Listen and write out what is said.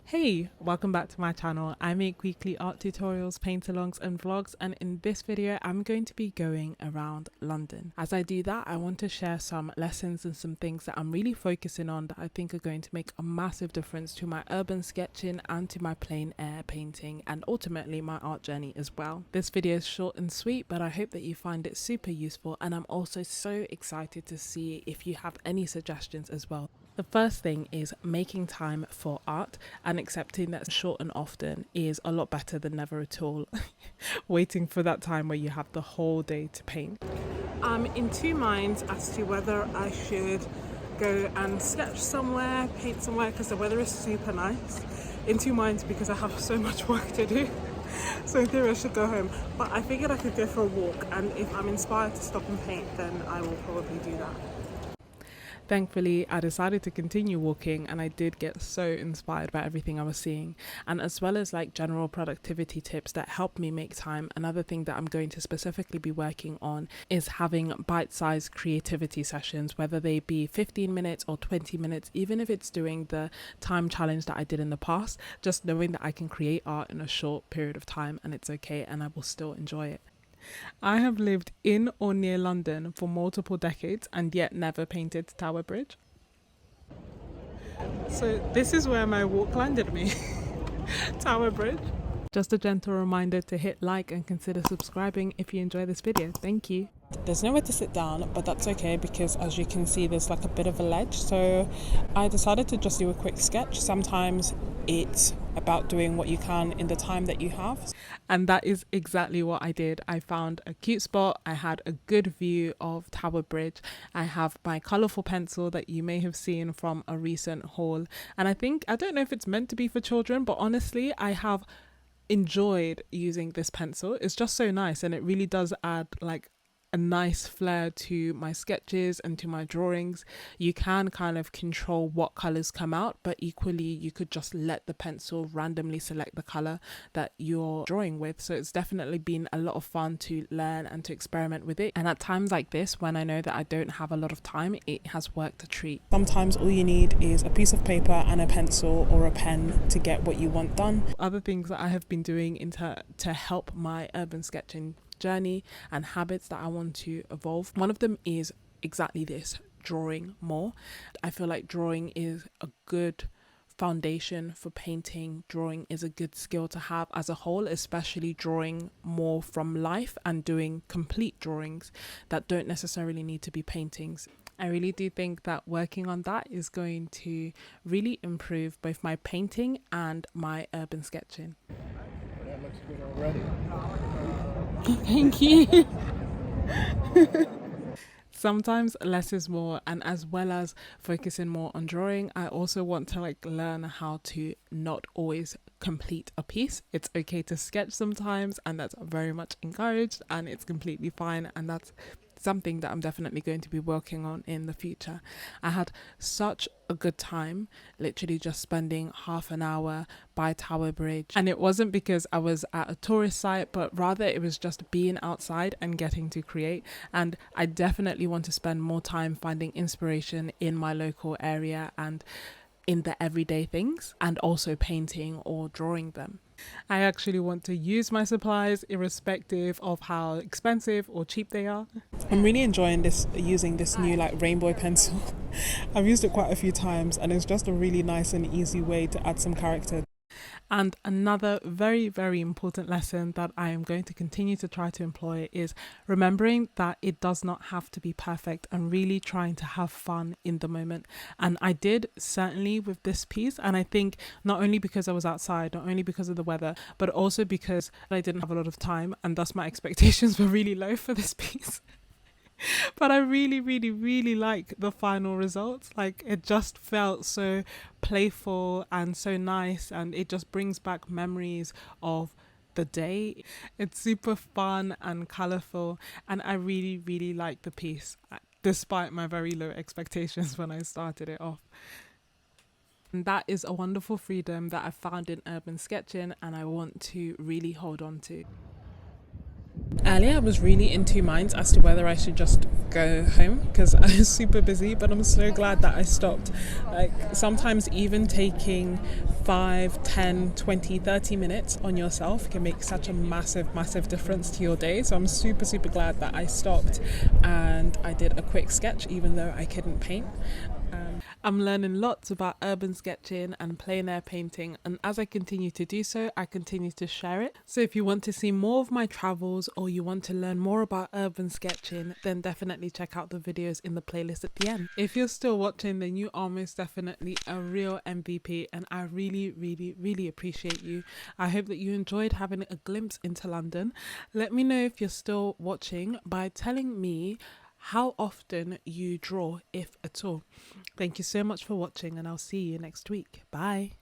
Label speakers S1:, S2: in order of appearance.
S1: Hey, welcome back to my channel. I make weekly art tutorials, paint-alongs and vlogs, and in this video I'm going to be going around London. As I do that, I want to share some lessons and some things that I'm really focusing on that I think are going to make a massive difference to my urban sketching and to my plein air painting and ultimately my art journey as well. This video is short and sweet, but I hope that you find it super useful, and I'm also so excited to see if you have any suggestions as well. The first thing is making time for art and accepting that short and often is a lot better than never at all. Waiting for that time where you have the whole day to paint. I'm in two minds as to whether I should go and sketch somewhere, paint somewhere, because the weather is super nice. In two minds because I have so much work to do. So in theory I should go home, but I figured I could go for a walk, and if I'm inspired to stop and paint, then I will probably do that. Thankfully, I decided to continue walking, and I did get so inspired by everything I was seeing, and as well as like general productivity tips that help me make time. Another thing that I'm going to specifically be working on is having bite-sized creativity sessions, whether they be 15 minutes or 20 minutes, even if it's doing the time challenge that I did in the past, just knowing that I can create art in a short period of time and it's okay and I will still enjoy it. I have lived in or near London for multiple decades and yet never painted Tower Bridge. So this is where my walk landed me. Tower Bridge. Just a gentle reminder to hit like and consider subscribing if you enjoy this video. Thank you. There's nowhere to sit down, but that's okay because as you can see there's like a bit of a ledge, so I decided to just do a quick sketch. Sometimes it's about doing what you can in the time that you have, and that is exactly what I did. I found a cute spot, I had a good view of Tower Bridge, I have my colourful pencil that you may have seen from a recent haul, and I don't know if it's meant to be for children, but honestly I have enjoyed using this pencil. It's just so nice, and it really does add like a nice flair to my sketches and to my drawings. You can kind of control what colors come out, but equally you could just let the pencil randomly select the color that you're drawing with. So it's definitely been a lot of fun to learn and to experiment with it, and at times like this when I know that I don't have a lot of time, it has worked a treat. Sometimes all you need is a piece of paper and a pencil or a pen to get what you want done. Other things that I have been doing to help my urban sketching journey and habits that I want to evolve, one of them is exactly this: drawing more. I feel like drawing is a good foundation for painting. Drawing is a good skill to have as a whole, especially drawing more from life and doing complete drawings that don't necessarily need to be paintings. I really do think that working on that is going to really improve both my painting and my urban sketching.
S2: That looks good already.
S1: Thank you. Sometimes less is more, and as well as focusing more on drawing, I also want to like learn how to not always complete a piece. It's okay to sketch sometimes, and that's very much encouraged, and it's completely fine, and that's something that I'm definitely going to be working on in the future. I had such a good time literally just spending half an hour by Tower Bridge, and it wasn't because I was at a tourist site, but rather it was just being outside and getting to create. And I definitely want to spend more time finding inspiration in my local area and in the everyday things, and also painting or drawing them. I actually want to use my supplies irrespective of how expensive or cheap they are. I'm really enjoying using this new like rainbow pencil. I've used it quite a few times, and it's just a really nice and easy way to add some character. And another very, very important lesson that I am going to continue to try to employ is remembering that it does not have to be perfect, and really trying to have fun in the moment. And I did certainly with this piece, and I think not only because I was outside, not only because of the weather, but also because I didn't have a lot of time, and thus my expectations were really low for this piece. But I really, really, really like the final results. Like, it just felt so playful and so nice, and it just brings back memories of the day. It's super fun and colourful, and I really, really like the piece despite my very low expectations when I started it off. And that is a wonderful freedom that I found in urban sketching, and I want to really hold on to. Earlier, I was really in two minds as to whether I should just go home because I was super busy, but I'm so glad that I stopped. Like, sometimes even taking 5, 10, 20, 30 minutes on yourself can make such a massive difference to your day. So I'm super glad that I stopped and I did a quick sketch, even though I couldn't paint. I'm learning lots about urban sketching and plein air painting, and as I continue to do so, I continue to share it. So if you want to see more of my travels or you want to learn more about urban sketching, then definitely check out the videos in the playlist at the end. If you're still watching, then you are most definitely a real MVP, and I really appreciate you. I hope that you enjoyed having a glimpse into London. Let me know if you're still watching by telling me how often you draw, if at all. Thank you so much for watching, and I'll see you next week. Bye.